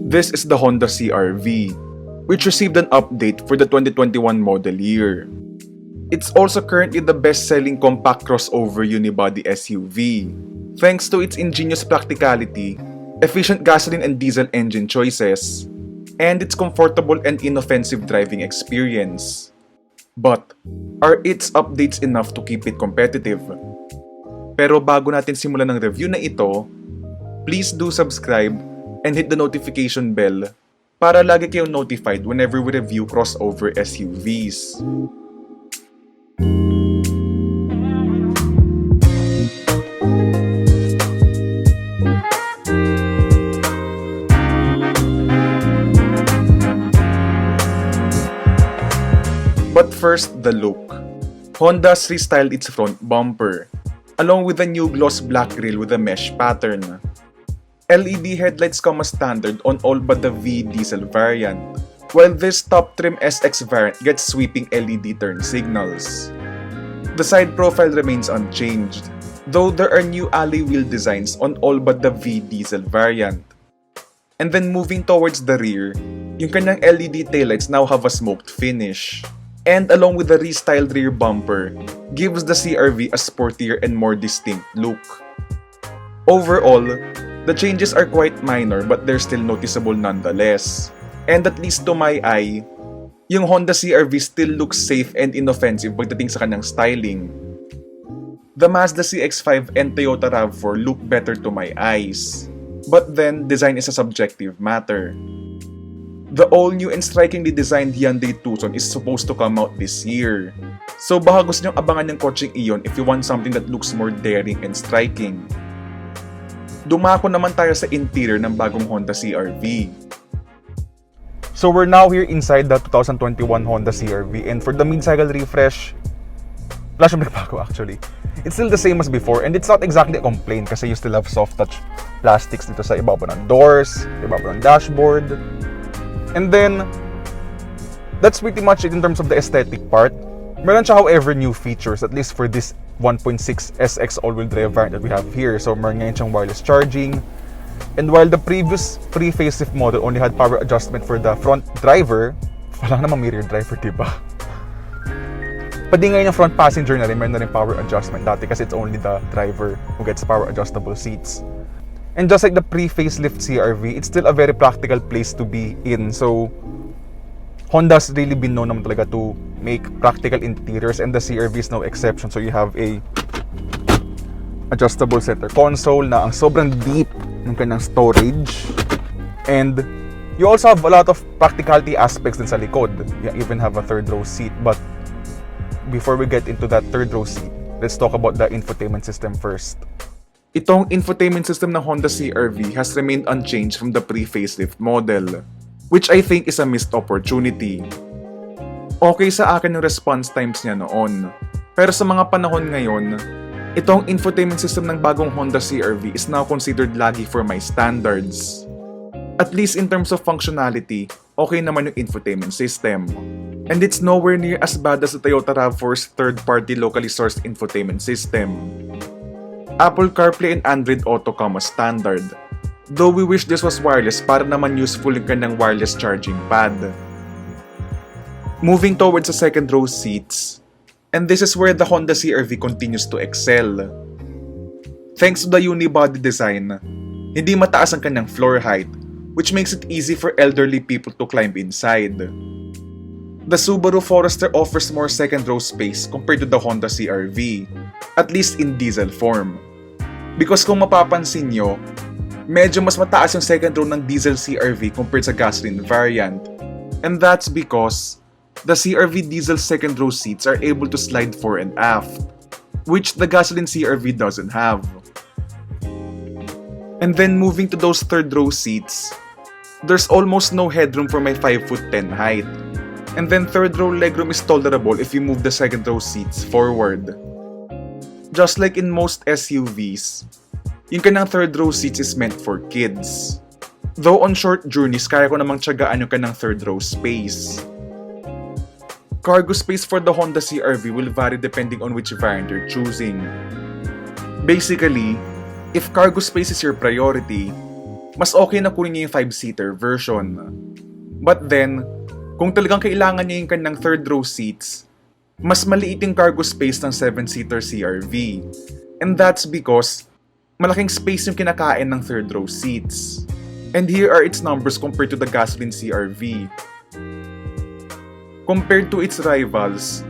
This is the Honda CR-V, which received an update for the 2021 model year. It's also currently the best-selling compact crossover unibody SUV, thanks to its ingenious practicality, efficient gasoline and diesel engine choices, and its comfortable and inoffensive driving experience. But, are its updates enough to keep it competitive? Pero bago natin simulan ng review na ito, please do subscribe and hit the notification bell para lagi kayong notified whenever we review crossover SUVs. But first, the look. Honda's restyled its front bumper, along with a new gloss black grille with a mesh pattern. LED headlights come as standard on all but the V diesel variant, while this top trim SX variant gets sweeping LED turn signals. The side profile remains unchanged, though there are new alloy wheel designs on all but the V diesel variant. And then moving towards the rear, yung kanyang LED taillights now have a smoked finish. And along with the restyled rear bumper, gives the CR-V a sportier and more distinct look. Overall, the changes are quite minor but they're still noticeable nonetheless. And at least to my eye, yung Honda CR-V still looks safe and inoffensive pagdating sa kanyang styling. The Mazda CX-5 and Toyota RAV4 look better to my eyes. But then, design is a subjective matter. The all-new and strikingly designed Hyundai Tucson is supposed to come out this year. So baka gusto nyong abangan yung kotseng iyon if you want something that looks more daring and striking. Dumako naman tayo sa interior ng bagong Honda CR-V. So we're now here inside the 2021 Honda CR-V, and for the mid-cycle refresh, wala siyang nagbago actually. It's still the same as before, and it's not exactly a complaint kasi you still have soft touch plastics dito sa ibabaw ng doors, ibabaw ng dashboard. And then, that's pretty much it in terms of the aesthetic part. Meron siya however new features, at least for this 1.6 SX all-wheel drive variant that we have here. So meron ngayon siyang wireless charging. And while the previous pre-facelift model only had power adjustment for the front driver, wala namang rear driver, diba? Pati ngayon yung front passenger na rin, meron na rin power adjustment dati kasi it's only the driver who gets power adjustable seats. And just like the pre-facelift CR-V, it's still a very practical place to be in. So, Honda's really been known naman talaga to make practical interiors, and the CR-V is no exception. So, you have a adjustable center console na ang sobrang deep ng kanyang storage. And you also have a lot of practicality aspects din sa likod. You even have a third row seat. But before we get into that third row seat, let's talk about the infotainment system first. Itong infotainment system ng Honda CR-V has remained unchanged from the pre-facelift model, which I think is a missed opportunity. Okay sa akin yung response times niya noon, pero sa mga panahon ngayon, itong infotainment system ng bagong Honda CR-V is now considered laggy for my standards. At least in terms of functionality, okay naman yung infotainment system. And it's nowhere near as bad as the Toyota RAV4's third-party locally sourced infotainment system. Apple CarPlay and Android Auto come as standard, though we wish this was wireless para naman useful yung kanyang wireless charging pad. Moving towards the second row seats, and this is where the Honda CR-V continues to excel. Thanks to the unibody design, hindi mataas ang kanyang floor height, which makes it easy for elderly people to climb inside. The Subaru Forester offers more second row space compared to the Honda CR-V, at least in diesel form. Because kung mapapansin nyo, medyo mas mataas yung second row ng diesel CR-V compared sa gasoline variant. And that's because the CR-V diesel second row seats are able to slide fore and aft, which the gasoline CR-V doesn't have. And then moving to those third row seats, there's almost no headroom for my 5'10" height. And then third row legroom is tolerable if you move the second row seats forward. Just like in most SUVs, yung kanyang third row seats is meant for kids. Though on short journeys, kaya ko namang tiyagaan yung kanyang third row space. Cargo space for the Honda CR-V will vary depending on which variant you're choosing. Basically, if cargo space is your priority, mas okay na kunin niya yung 5-seater version. But then, kung talagang kailangan niya yung kanyang third row seats, mas maliit yung cargo space ng 7-seater CR-V. And that's because malaking space yung kinakain ng third row seats. And here are its numbers compared to the gasoline CR-V. Compared to its rivals,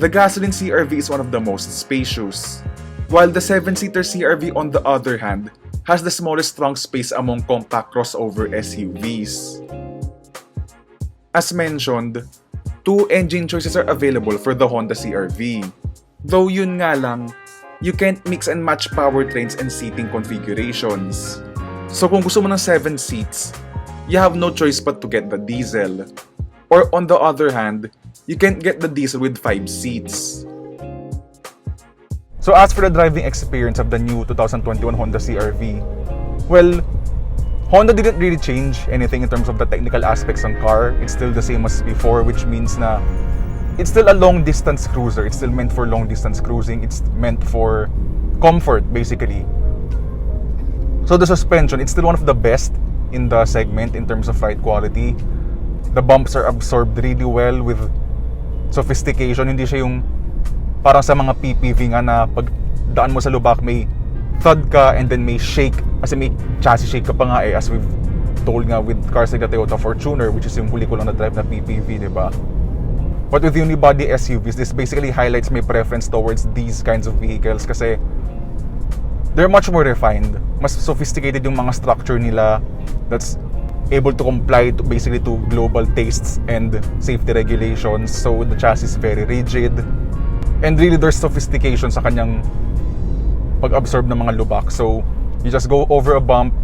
the gasoline CR-V is one of the most spacious, while the 7-seater CR-V on the other hand has the smallest trunk space among compact crossover SUVs. As mentioned, 2 engine choices are available for the Honda CR-V. Though yun nga lang, you can't mix and match powertrains and seating configurations. So kung gusto mo ng 7 seats, you have no choice but to get the diesel. Or on the other hand, you can't get the diesel with 5 seats. So as for the driving experience of the new 2021 Honda CR-V, well, Honda didn't really change anything in terms of the technical aspects ng car. It's still the same as before, which means na it's still a long-distance cruiser. It's still meant for long-distance cruising. It's meant for comfort, basically. So the suspension, it's still one of the best in the segment in terms of ride quality. The bumps are absorbed really well with sophistication. Hindi siya yung parang sa mga PPV nga na pag daan mo sa lubak may thud ka and then may shake, kasi may chassis shake ka pa nga as we've told nga with cars like the Toyota Fortuner, which is yung huli ko lang na drive na PPV, diba? But with unibody SUVs, this basically highlights my preference towards these kinds of vehicles kasi they're much more refined, mas sophisticated yung mga structure nila that's able to comply to basically to global tastes and safety regulations. So the chassis is very rigid. And really, there's sophistication sa kanyang pag-absorb ng mga lubak. So, you just go over a bump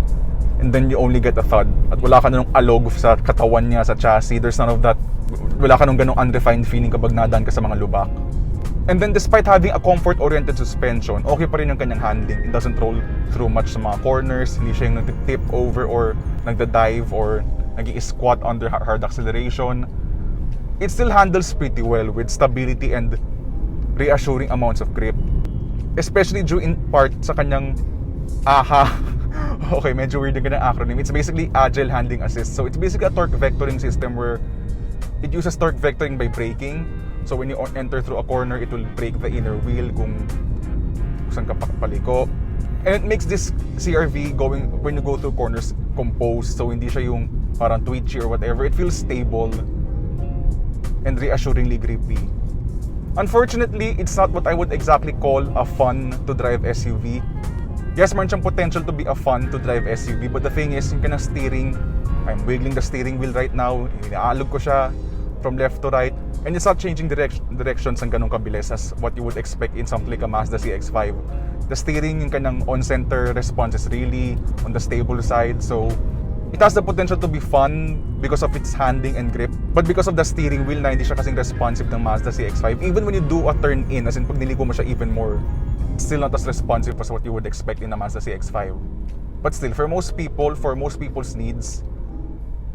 and then you only get a thud. At wala ka nung alog sa katawan niya, sa chassis. There's none of that. Wala ka nung ganong unrefined feeling kapag nadaan ka sa mga lubak. And then, despite having a comfort-oriented suspension, okay pa rin yung kanyang handling. It doesn't roll through much sa mga corners. Hindi siya yung nag-tip over or nagda-dive or nag-i-squat under hard acceleration. It still handles pretty well with stability and reassuring amounts of grip, especially due in part sa kanyang AHA. Okay, medyo weird yung kanyang acronym. It's basically Agile Handling Assist. So it's basically a torque vectoring system where it uses torque vectoring by braking. So when you enter through a corner, it will brake the inner wheel kung saan ka paliko. And it makes this CR-V going when you go through corners composed. So hindi siya yung parang twitchy or whatever. It feels stable and reassuringly grippy. Unfortunately, it's not what I would exactly call a fun to drive SUV. Yes, meron siyang potential to be a fun to drive SUV, but the thing is, yung kanang steering, I'm wiggling the steering wheel right now, inaalog ko siya from left to right, and it's not changing directions ng ganong kabilis as what you would expect in something like a Mazda CX-5. The steering, yung kanang on-center response is really on the stable side, so it has the potential to be fun because of its handling and grip, but because of the steering wheel na hindi siya kasing responsive ng Mazda CX-5, even when you do a turn in, as in pag niliko mo siya even more, it's still not as responsive as what you would expect in a Mazda CX-5. But still, for most people's needs,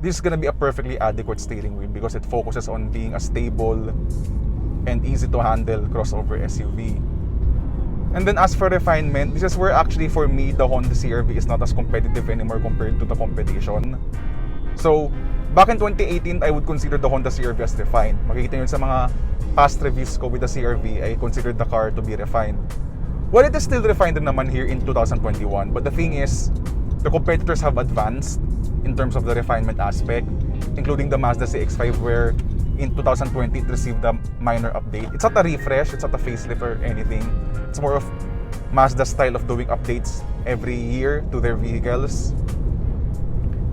this is gonna be a perfectly adequate steering wheel because it focuses on being a stable and easy to handle crossover SUV. And then as for refinement, this is where actually for me, the Honda CR-V is not as competitive anymore compared to the competition. So, back in 2018, I would consider the Honda CR-V as refined. Makikita nyo sa mga past reviews ko with the CR-V, I considered the car to be refined. Well, it is still refined naman here in 2021, but the thing is, the competitors have advanced in terms of the refinement aspect, including the Mazda CX-5 where in 2020 it received a minor update. It's not a refresh, it's not a facelift or anything. It's more of Mazda's style of doing updates every year to their vehicles.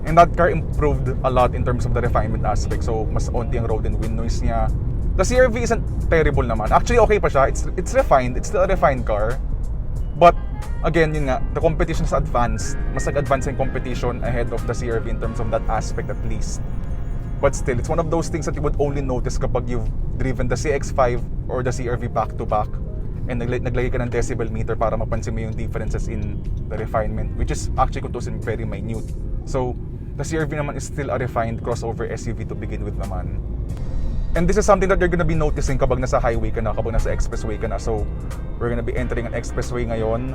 And that car improved a lot in terms of the refinement aspect. So, mas onti ang road and wind noise niya. The CR-V isn't terrible naman. Actually, okay pa siya. It's refined. It's still a refined car. But, again, yun nga, the competition is advanced. Mas nag-advance yung competition ahead of the CR-V in terms of that aspect at least. But still, it's one of those things that you would only notice kapag you've driven the CX-5 or the CR-V back-to-back and naglagay ka ng decibel meter para mapansin mo yung differences in the refinement, which is actually kung tusin very minute. So, the CR-V naman is still a refined crossover SUV to begin with naman. And this is something that you're gonna be noticing kapag nasa highway ka na, kapag nasa expressway ka na. So, we're gonna be entering an expressway ngayon.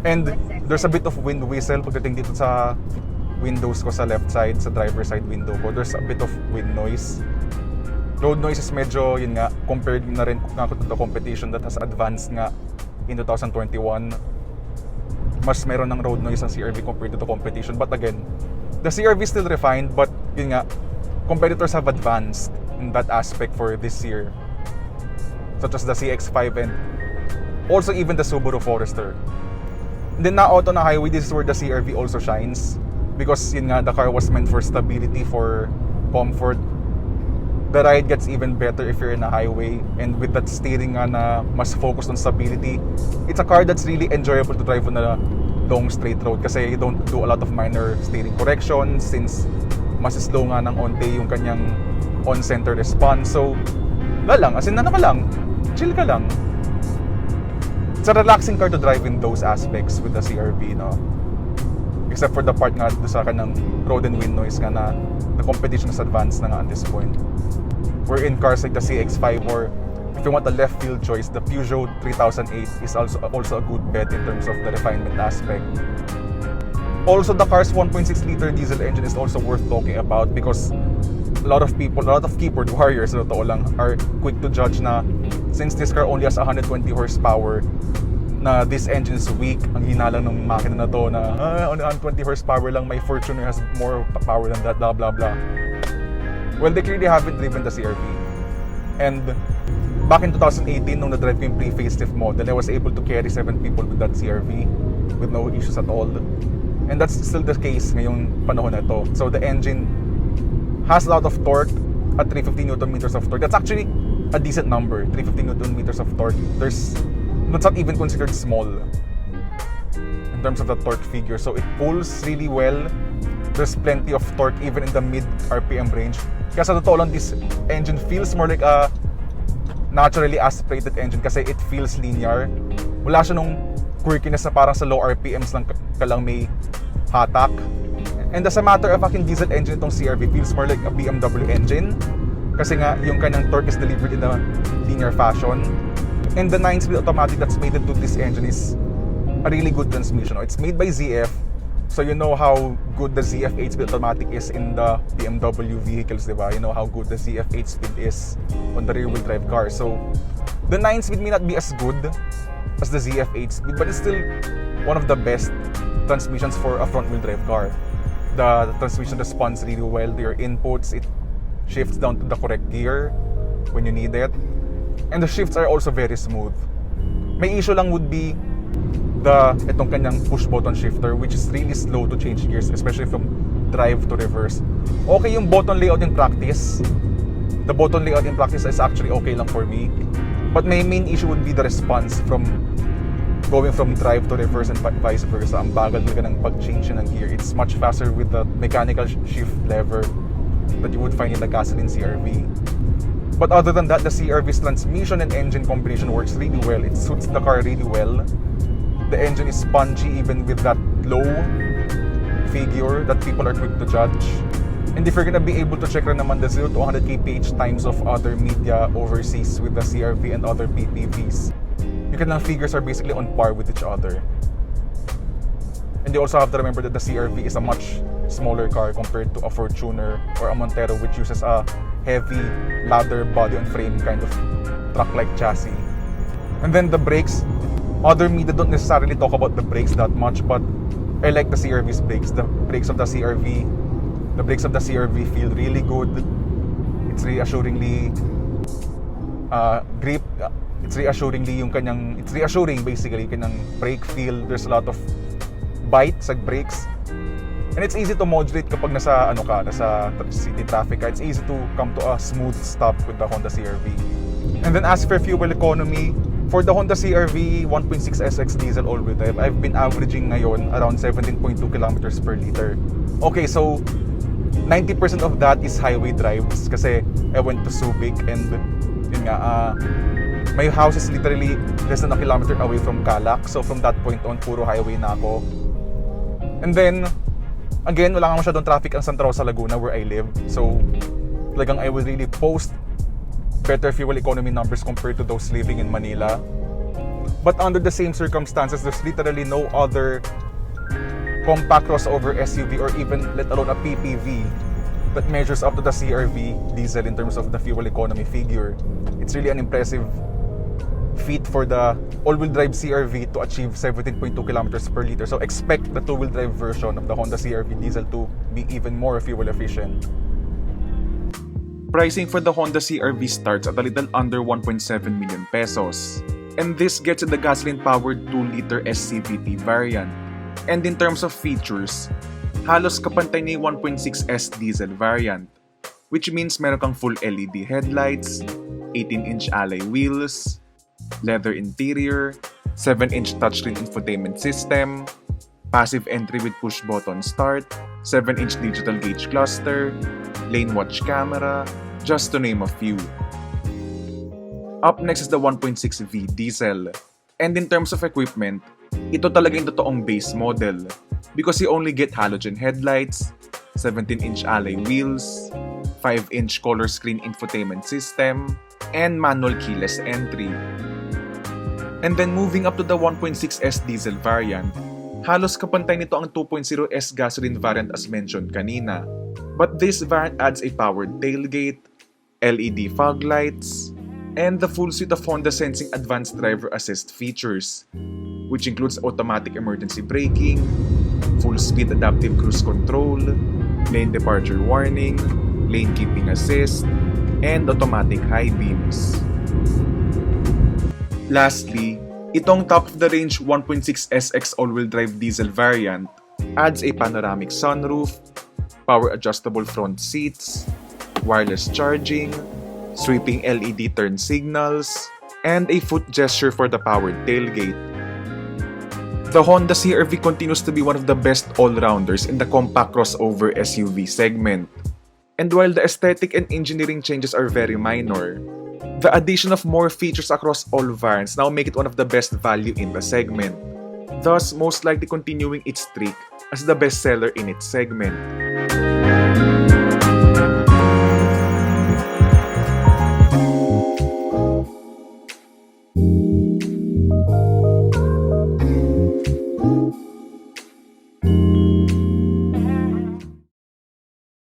And there's a bit of wind whistle pagdating dito sa windows ko sa left side, sa driver side window ko. There's a bit of wind noise. Road noise is medyo, yun nga, compared na rin nga to the competition that has advanced nga in 2021. Mas meron ng road noise ang CR-V compared to the competition. But again, the CR-V is still refined, but yun nga, competitors have advanced in that aspect for this year. Such as the CX-5 and also even the Subaru Forester. And then na auto na highway, this is where the CR-V also shines. Because yun nga, the car was meant for stability, for comfort. The ride gets even better if you're in a highway, and with that steering nga na mas focused on stability, it's a car that's really enjoyable to drive on a long straight road kasi you don't do a lot of minor steering corrections since mas slow nga ng onte yung kanyang on-center response. So, wala lang, as in ano ka lang, chill ka lang. It's a relaxing car to drive in those aspects with the CR-V, no? Except for the part nga doon sa kanang road and wind noise nga na the competition is advanced na nga at this point. We're in cars like the CX-5, or if you want a left field choice, the Peugeot 3008 is also a good bet in terms of the refinement aspect. Also, the car's 1.6 liter diesel engine is also worth talking about because a lot of keyboard warriors lang are quick to judge na since this car only has 120 horsepower, na this engine is weak, ang hina lang ng makina na to, na 120 horsepower lang, my Fortuner has more power than that, blah blah blah. Well, they clearly haven't driven the CR-V. And back in 2018, nung na-drive ko yung pre-facelift model, I was able to carry 7 people with that CR-V with no issues at all. And that's still the case ngayong panahon na to. So the engine has a lot of torque at 350 Newton meters of torque. That's actually a decent number, 350 Newton meters of torque. That's not even considered small in terms of the torque figure. So it pulls really well. There's plenty of torque even in the mid RPM range. Kaya sa totoo lang, this engine feels more like a naturally aspirated engine kasi it feels linear. Wala siya nung quirkiness na parang sa low RPMs lang ka lang may hatak. And as a matter of fact, yung diesel engine itong CR-V feels more like a BMW engine kasi nga yung kanyang torque is delivered in a linear fashion. And the 9-speed automatic that's mated to this engine is a really good transmission. It's made by ZF. So you know how good the ZF 8-speed automatic is in the BMW vehicles, diba? You know how good the ZF 8-speed is on the rear-wheel drive car. So the 9-speed may not be as good as the ZF 8-speed, but it's still one of the best transmissions for a front-wheel drive car. The transmission responds really well to your inputs. It shifts down to the correct gear when you need it. And the shifts are also very smooth. May issue lang would be itong kanyang push button shifter, which is really slow to change gears, especially from drive to reverse. Okay yung button layout in practice. The button layout in practice is actually okay lang for me. But my main issue would be the response from going from drive to reverse and vice versa. Ang bagal talaga ng pag-change ng gear. It's much faster with the mechanical shift lever that you would find in the gasoline CR-V. But other than that, the CR-V's transmission and engine combination works really well. It suits the car really well. The engine is spongy even with that low figure that people are quick to judge. And if you're gonna be able to check rin naman the 0 to 100 kph times of other media overseas with the CR-V and other PPVs, your kanilang figures are basically on par with each other. And you also have to remember that the CR-V is a much smaller car compared to a Fortuner or a Montero, which uses a heavy ladder body on frame kind of truck-like chassis. And then the brakes, other media don't necessarily talk about the brakes that much, but I like the CR-V's brakes. The brakes of the CR-V feel really good. It's reassuringly grip. It's reassuring basically kanyang brake feel. There's a lot of bite sa brakes. And it's easy to modulate kapag nasa city traffic. It's easy to come to a smooth stop with the Honda CR-V. And then as for fuel economy, for the Honda CR-V 1.6 SX Diesel all-wheel drive, I've been averaging ngayon around 17.2 kilometers per liter. Okay, so 90% of that is highway drives kasi I went to Subic and yun nga, my house is literally less than a kilometer away from Calac. So from that point on, puro highway na ako. And then, again, wala nga masyadong traffic ang Santa Rosa, Laguna where I live. So talagang I will really post better fuel economy numbers compared to those living in Manila. But under the same circumstances, there's literally no other compact crossover SUV or even let alone a PPV that measures up to the CR-V diesel in terms of the fuel economy figure. It's really an impressive feat for the all-wheel drive CR-V to achieve 17.2 kilometers per liter. So expect the two-wheel drive version of the Honda CR-V diesel to be even more fuel efficient. Pricing for the Honda CR-V starts at a little under 1.7 million pesos. And this gets in the gasoline-powered 2-liter SCVT variant. And in terms of features, halos kapantay na yung 1.6S diesel variant, which means meron kang full LED headlights, 18-inch alloy wheels, leather interior, 7-inch touchscreen infotainment system, passive entry with push-button start, 7-inch digital gauge cluster, lane watch camera, just to name a few. Up next is the 1.6V diesel. And in terms of equipment, ito talaga yung totoong base model because you only get halogen headlights, 17-inch alloy wheels, 5-inch color screen infotainment system, and manual keyless entry. And then moving up to the 1.6S diesel variant, halos kapantay nito ang 2.0S gasoline variant as mentioned kanina. But this variant adds a powered tailgate, LED fog lights, and the full suite of Honda Sensing Advanced Driver Assist features, which includes automatic emergency braking, full-speed adaptive cruise control, lane departure warning, lane keeping assist, and automatic high beams. Lastly, itong top-of-the-range 1.6 SX all-wheel drive diesel variant adds a panoramic sunroof, power-adjustable front seats, wireless charging, sweeping LED turn signals, and a foot gesture for the powered tailgate. The Honda CR-V continues to be one of the best all-rounders in the compact crossover SUV segment. And while the aesthetic and engineering changes are very minor, the addition of more features across all variants now make it one of the best value in the segment, thus most likely continuing its streak as the best seller in its segment.